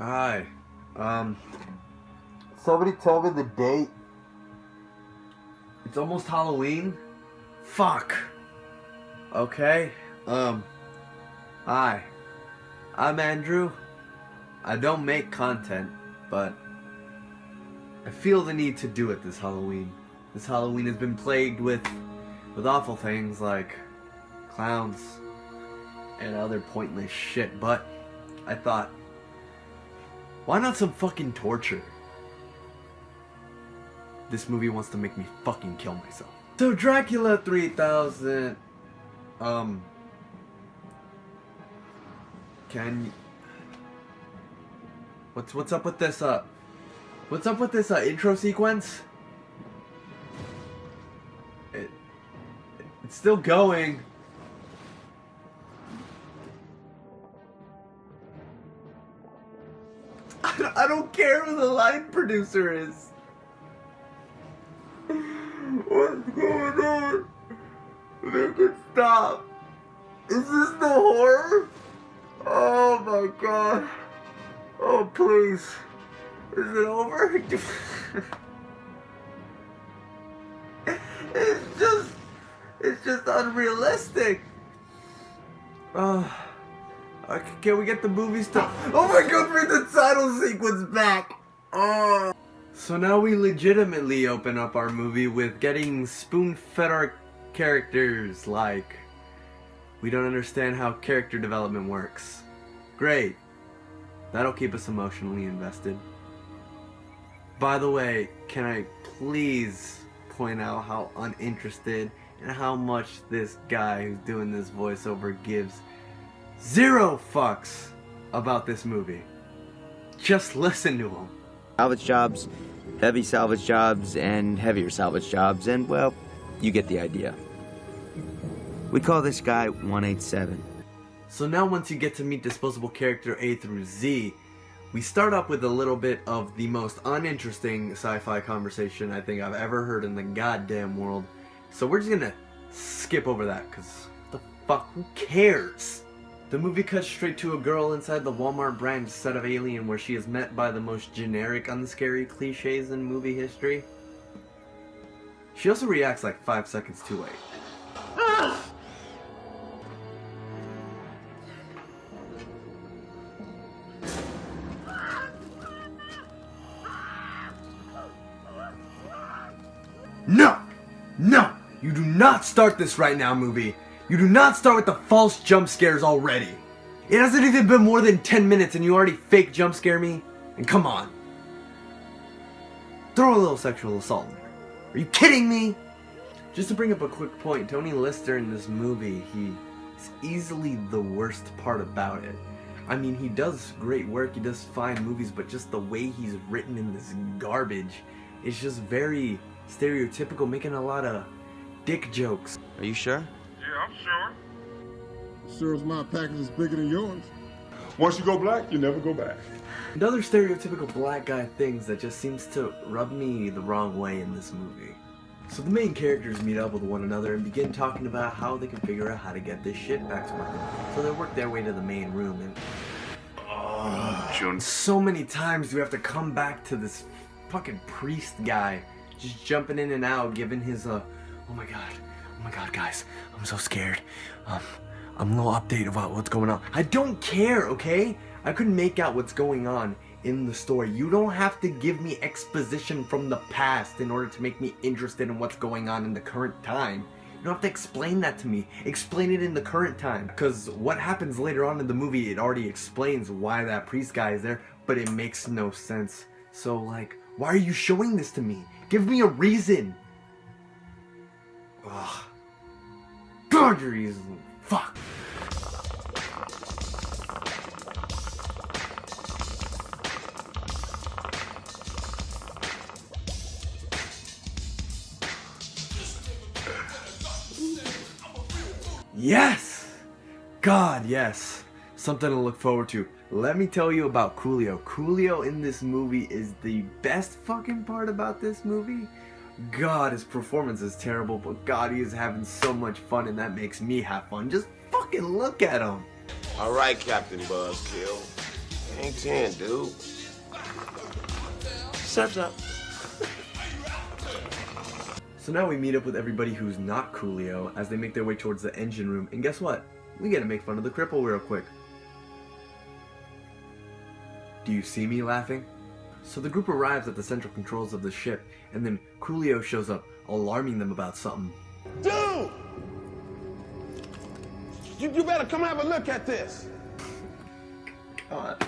Hi. Somebody tell me the date. It's almost Halloween. Fuck. Okay. Hi. I'm Andrew. I don't make content, but I feel the need to do it this Halloween. This Halloween has been plagued with awful things like clowns and other pointless shit, but I thought, why not some fucking torture? This movie wants to make me fucking kill myself. So Dracula 3000, can... What's up with this, what's up with this, intro sequence? It's still going. I don't care who the line producer is. What's going on? Make it stop. Is this the horror? Oh my god. Oh please. Is it over? It's just unrealistic. Can we get the movie stuff? Oh my god, bring the title sequence back! Oh. So now we legitimately open up our movie with getting spoon-fed our characters like we don't understand how character development works. Great. That'll keep us emotionally invested. By the way, can I please point out how uninterested and how much this guy who's doing this voiceover gives zero fucks about this movie. Just listen to him. Salvage jobs, heavy salvage jobs, and heavier salvage jobs, and well, you get the idea. We call this guy 187. So now once you get to meet disposable character A through Z, we start up with a little bit of the most uninteresting sci-fi conversation I think I've ever heard in the goddamn world. So we're just gonna skip over that, cause the fuck, who cares? The movie cuts straight to a girl inside the Walmart brand set of Alien where she is met by the most generic unscary cliches in movie history. She also reacts like 5 seconds too late. No! No! You do not start this right now, movie! You do not start with the false jump scares already! It hasn't even been more than 10 minutes and you already fake jump scare me? And come on. Throw a little sexual assault in there. Are you kidding me? Just to bring up a quick point, Tony Lister in this movie, he's easily the worst part about it. I mean, he does great work, he does fine movies, but just the way he's written in this garbage is just very stereotypical, making a lot of dick jokes. Are you sure? Yeah, I'm sure. Sure as my package is bigger than yours. Once you go black, you never go back. And other stereotypical black guy things that just seems to rub me the wrong way in this movie. So the main characters meet up with one another and begin talking about how they can figure out how to get this shit back to working. So they work their way to the main room and so many times we have to come back to this fucking priest guy just jumping in and out, giving his oh my god guys, I'm so scared. I'm a little update about what's going on. I don't care, okay? I couldn't make out what's going on in the story. You don't have to give me exposition from the past in order to make me interested in what's going on in the current time. You don't have to explain that to me. Explain it in the current time. Because what happens later on in the movie, it already explains why that priest guy is there, but it makes no sense. So, like, why are you showing this to me? Give me a reason. Ugh. God, you're easy. Fuck. Yes! God, yes. Something to look forward to. Let me tell you about Coolio. Coolio in this movie is the best fucking part about this movie. God, his performance is terrible, but God, he is having so much fun, and that makes me have fun. Just fucking look at him. All right, Captain Buzzkill. Ain't 10, dude. Shut up. So now we meet up with everybody who's not Coolio as they make their way towards the engine room, and guess what? We get to make fun of the cripple real quick. Do you see me laughing? So the group arrives at the central controls of the ship, and then Coolio shows up, alarming them about something. Dude! You better come have a look at this. God.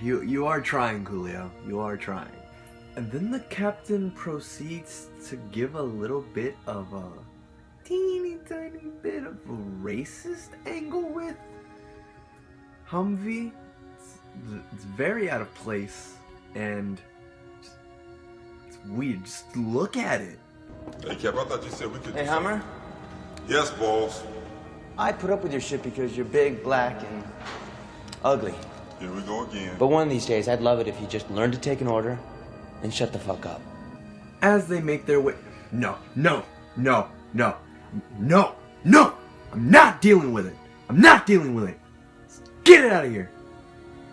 You are trying, Coolio. You are trying. And then the captain proceeds to give a little bit of a teeny tiny bit of a racist angle with Humvee. It's very out of place and it's weird. Just look at it. Hey, Cap, I thought you said we could... Hey, Hummer? Yes, boss. I put up with your shit because you're big, black, and ugly. Here we go again. But one of these days, I'd love it if you just learned to take an order and shut the fuck up. As they make their way... No. I'm not dealing with it. I'm not dealing with it. Get it out of here.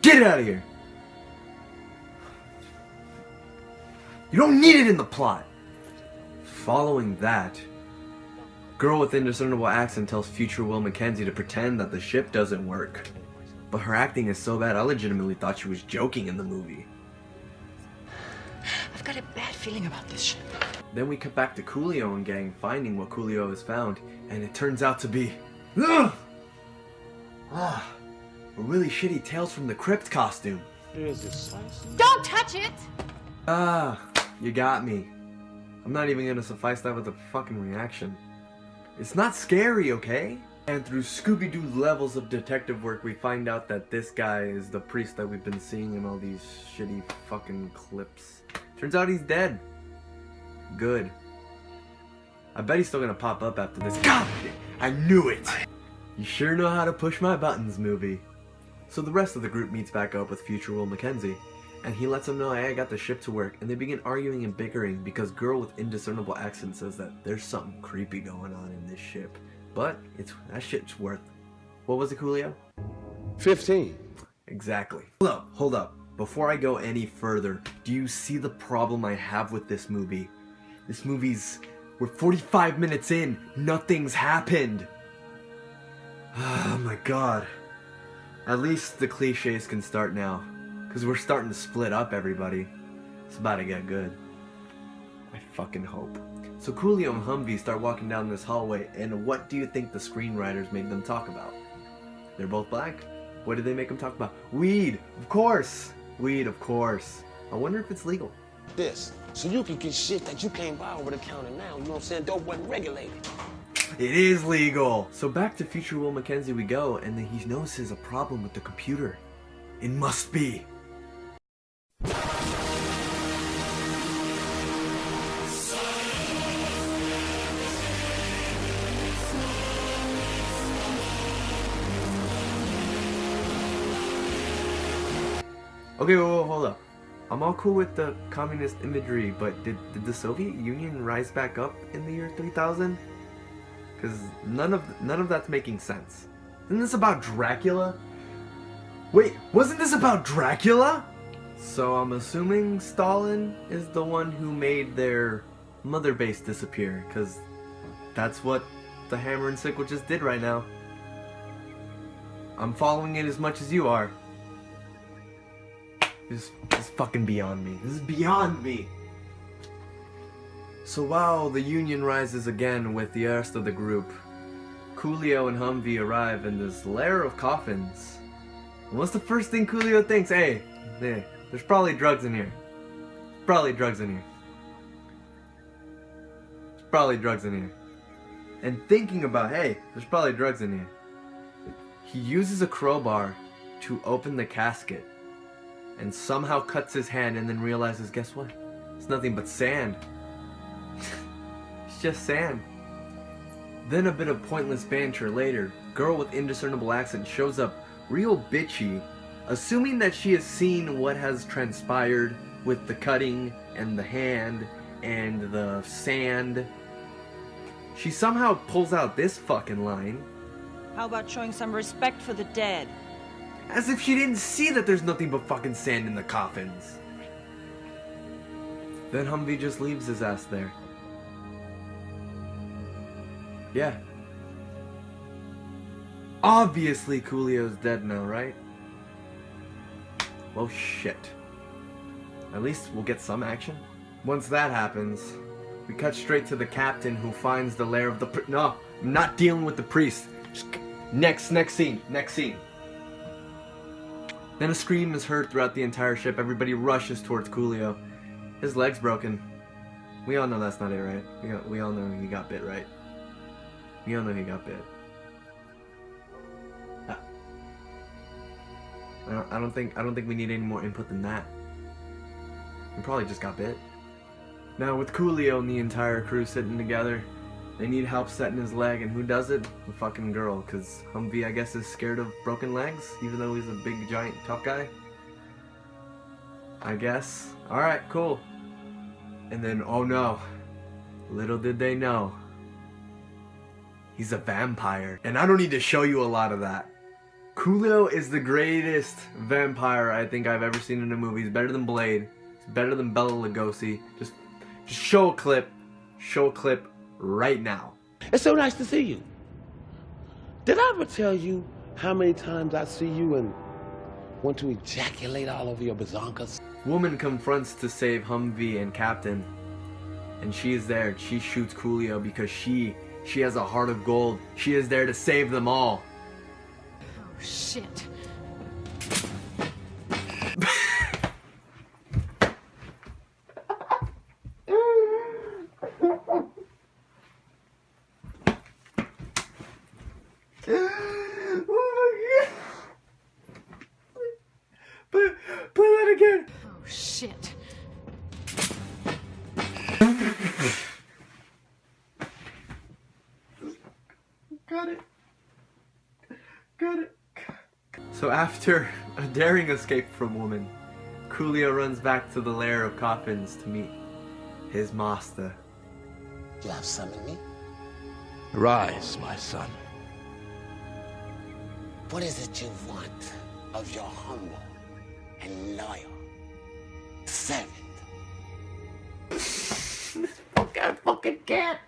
Get it out of here. You don't need it in the plot. Following that, girl with indiscernible accent tells future Will Mackenzie to pretend that the ship doesn't work. But her acting is so bad, I legitimately thought she was joking in the movie. I've got a bad feeling about this ship. Then we cut back to Coolio and gang finding what Coolio has found, and it turns out to be... a really shitty Tales from the Crypt costume. Don't touch it! You got me. I'm not even gonna suffice that with a fucking reaction. It's not scary, okay? And through Scooby-Doo levels of detective work, we find out that this guy is the priest that we've been seeing in all these shitty fucking clips. Turns out he's dead. Good. I bet he's still gonna pop up after this. God! I knew it! You sure know how to push my buttons, movie. So the rest of the group meets back up with future Will Mackenzie, and he lets them know, hey, I got the ship to work, and they begin arguing and bickering because girl with indiscernible accent says that there's something creepy going on in this ship. But that shit's worth... What was it, Coolio? 15. Exactly. Hold up. Before I go any further, do you see the problem I have with this movie? This movie's... We're 45 minutes in. Nothing's happened. Oh my god. At least the cliches can start now. Because we're starting to split up, everybody. It's about to get good. I fucking hope. So Coolio and Humvee start walking down this hallway, and what do you think the screenwriters made them talk about? They're both black? What did they make them talk about? Weed! Of course! Weed, of course. I wonder if it's legal. This, so you can get shit that you can't buy over the counter now. You know what I'm saying? Dope wasn't regulated. It is legal! So back to future Will Mackenzie we go, and then he notices a problem with the computer. It must be. Okay, whoa, hold up. I'm all cool with the communist imagery, but did the Soviet Union rise back up in the year 3000? Because none of that's making sense. Isn't this about Dracula? Wait, wasn't this about Dracula? So I'm assuming Stalin is the one who made their mother base disappear, because that's what the hammer and sickle just did right now. I'm following it as much as you are. This is fucking beyond me. This is beyond me. So while the Union rises again with the rest of the group, Coolio and Humvee arrive in this lair of coffins. And what's the first thing Coolio thinks? Hey, there's probably drugs in here. Probably drugs in here. There's probably drugs in here. And thinking about, hey, there's probably drugs in here, he uses a crowbar to open the casket and somehow cuts his hand and then realizes, guess what? It's nothing but sand. It's just sand. Then a bit of pointless banter later, girl with indiscernible accent shows up real bitchy, assuming that she has seen what has transpired with the cutting and the hand and the sand. She somehow pulls out this fucking line. How about showing some respect for the dead? As if she didn't see that there's nothing but fucking sand in the coffins. Then Humvee just leaves his ass there. Yeah. Obviously Coolio's dead now, right? Well, shit. At least we'll get some action. Once that happens, we cut straight to the captain who finds the lair of the no, I'm not dealing with the priest. Just next scene. Then a scream is heard throughout the entire ship. Everybody rushes towards Coolio. His leg's broken. We all know that's not it, right? We all know he got bit, right? We all know he got bit. I don't think we need any more input than that. He probably just got bit. Now with Coolio and the entire crew sitting together, they need help setting his leg, and who does it? The fucking girl, cause Humvee I guess is scared of broken legs, even though he's a big giant tough guy. I guess. Alright, cool. And then, oh no, little did they know, he's a vampire. And I don't need to show you a lot of that. Coolio is the greatest vampire I think I've ever seen in a movie. He's better than Blade. He's better than Bela Lugosi. Just show a clip. Show a clip right now. It's so nice to see you. Did I ever tell you how many times I see you and want to ejaculate all over your bazonkas? Woman confronts to save Humvee and Captain. And she is there. She shoots Coolio because she has a heart of gold. She is there to save them all. Oh, shit. Play that again. Oh, shit. Got it. So after a daring escape from woman, Coolio runs back to the lair of coffins to meet his master. You have summoned me? Rise, my son. What is it you want of your humble and loyal servant? I fucking can't.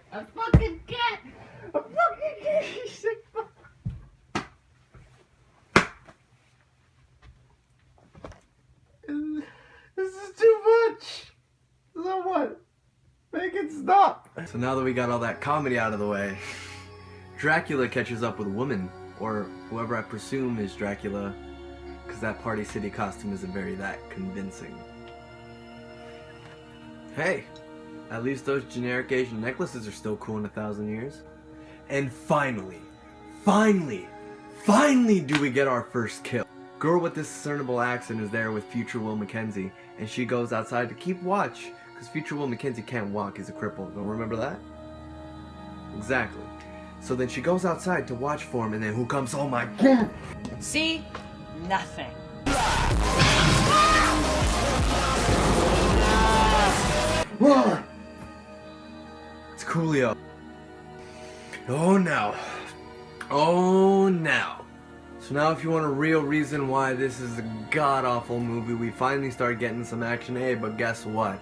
This is too much. So what? Make it stop. So now that we got all that comedy out of the way, Dracula catches up with a woman, or whoever I presume is Dracula, because that Party City costume isn't very that convincing. Hey, at least those generic Asian necklaces are still cool in 1,000 years. And finally do we get our first kill. Girl with this discernible accent is there with future Will Mackenzie, and she goes outside to keep watch, because future Will Mackenzie can't walk, he's a cripple. Don't remember that? Exactly. So then she goes outside to watch for him, and then who comes? Oh my god! See? Nothing. It's Coolio. Oh no. Oh no. So now if you want a real reason why this is a god-awful movie, we finally start getting some action. Hey, but guess what?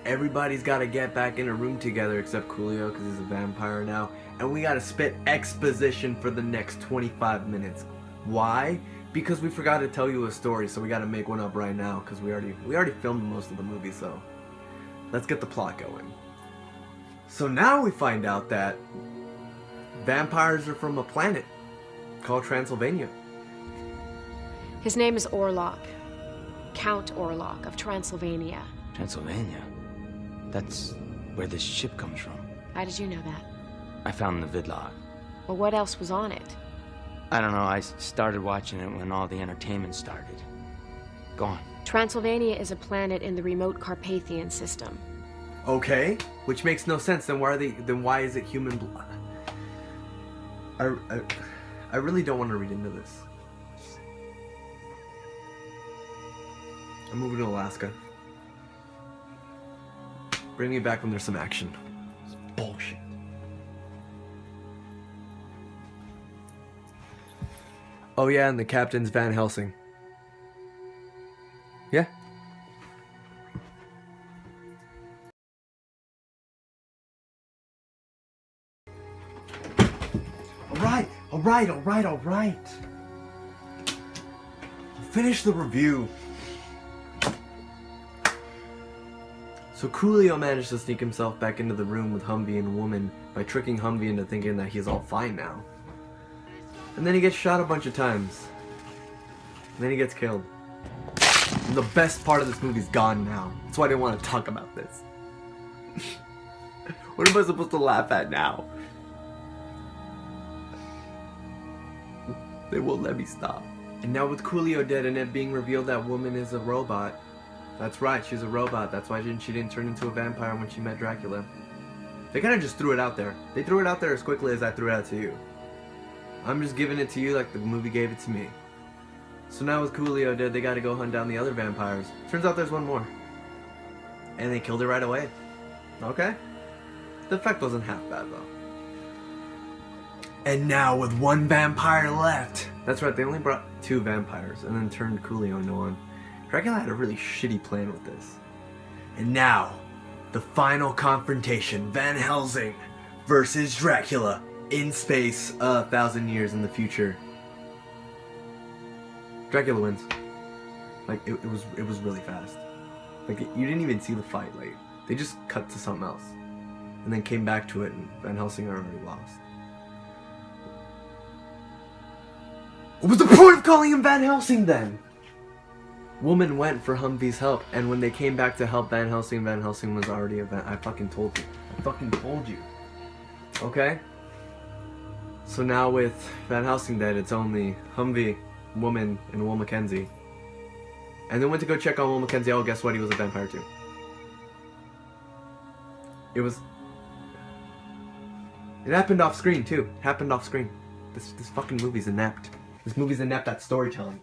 Everybody's got to get back in a room together except Coolio because he's a vampire now. And we got to spit exposition for the next 25 minutes. Why? Because we forgot to tell you a story, so we got to make one up right now because we already filmed most of the movie, so let's get the plot going. So now we find out that vampires are from a planet called Transylvania. His name is Orlok. Count Orlok of Transylvania. Transylvania? That's where this ship comes from. How did you know that? I found the vidlog. Well, what else was on it? I don't know, I started watching it when all the entertainment started. Go on. Transylvania is a planet in the remote Carpathian system. Okay, which makes no sense. Then why is it human blood? I really don't want to read into this. I'm moving to Alaska. Bring me back when there's some action. It's bullshit. Oh yeah, and the captain's Van Helsing. Yeah. All right. Finish the review. So Coolio managed to sneak himself back into the room with Humvee and Woman by tricking Humvee into thinking that he's all fine now. And then he gets shot a bunch of times. And then he gets killed. And the best part of this movie's gone now. That's why I didn't want to talk about this. What am I supposed to laugh at now? They won't let me stop. And now with Coolio dead and it being revealed that Woman is a robot. That's right, she's a robot. That's why she didn't turn into a vampire when she met Dracula. They kind of just threw it out there. They threw it out there as quickly as I threw it out to you. I'm just giving it to you like the movie gave it to me. So now with Coolio dead, they gotta go hunt down the other vampires. Turns out there's one more. And they killed it right away. Okay? The effect wasn't half bad though. And now with one vampire left. That's right, they only brought 2 vampires and then turned Coolio into one. Dracula had a really shitty plan with this. And now, the final confrontation. Van Helsing versus Dracula in space 1,000 years in the future. Dracula wins. Like, it was really fast. Like, you didn't even see the fight. Like, they just cut to something else. And then came back to it and Van Helsing already lost. What was the point of calling him Van Helsing then? Woman went for Humvee's help, and when they came back to help Van Helsing was already a I fucking told you. I fucking told you. Okay? So now with Van Helsing dead, it's only Humvee, Woman, and Will Mackenzie. And then went to go check on Will Mackenzie. Oh, guess what? He was a vampire too. It happened off screen too. It happened off screen. This fucking movie's inept. This movie's inept at storytelling.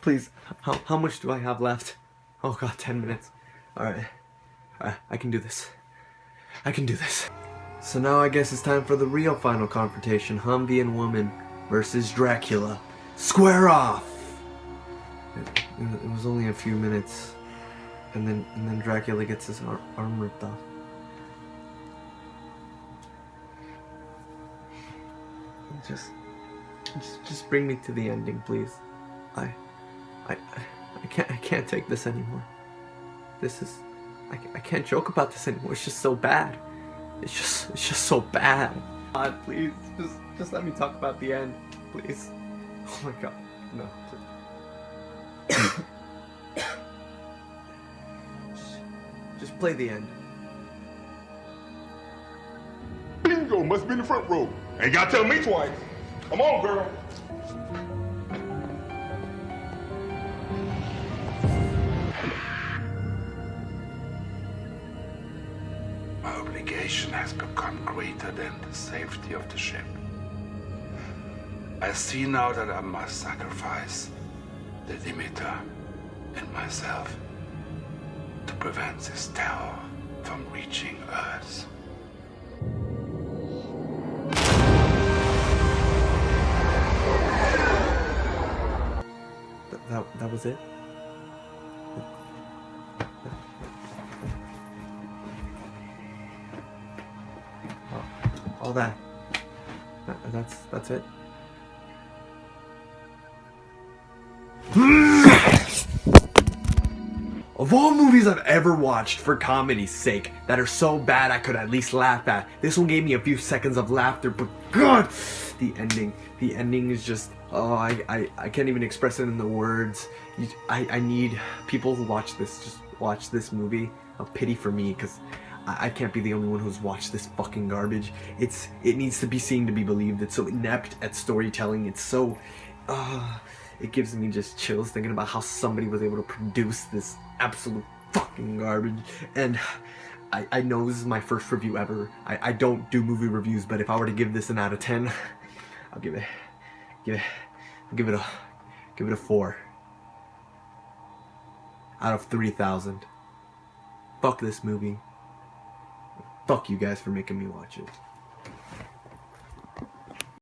Please, how much do I have left? Oh god, 10 minutes. Alright. I can do this. I can do this. So now I guess it's time for the real final confrontation. Humvee and Woman versus Dracula. Square off! It was only a few minutes. And then Dracula gets his arm ripped off. Just bring me to the ending, please. I can't take this anymore. This is I can't joke about this anymore. It's just so bad. It's just so bad. God, please, just let me talk about the end, please. Oh my god, no. Just play the end. Bingo, must be in the front row. Ain't gotta tell me twice. Come on, girl. My obligation has become greater than the safety of the ship. I see now that I must sacrifice the limiter and myself to prevent this terror from reaching Earth. That was it? All that. That's it? Of all movies I've ever watched for comedy's sake that are so bad I could at least laugh at, this one gave me a few seconds of laughter, but God, the ending is just, oh, I can't even express it in the words. I need people who watch this, just watch this movie of pity for me, because I can't be the only one who's watched this fucking garbage. It needs to be seen to be believed. It's so inept at storytelling. It's so, it gives me just chills thinking about how somebody was able to produce this absolute fucking garbage. And I know this is my first review ever. I don't do movie reviews, but if I were to give this an out of 10, I'll give it a 4 out of 3,000. Fuck this movie. Fuck you guys for making me watch it.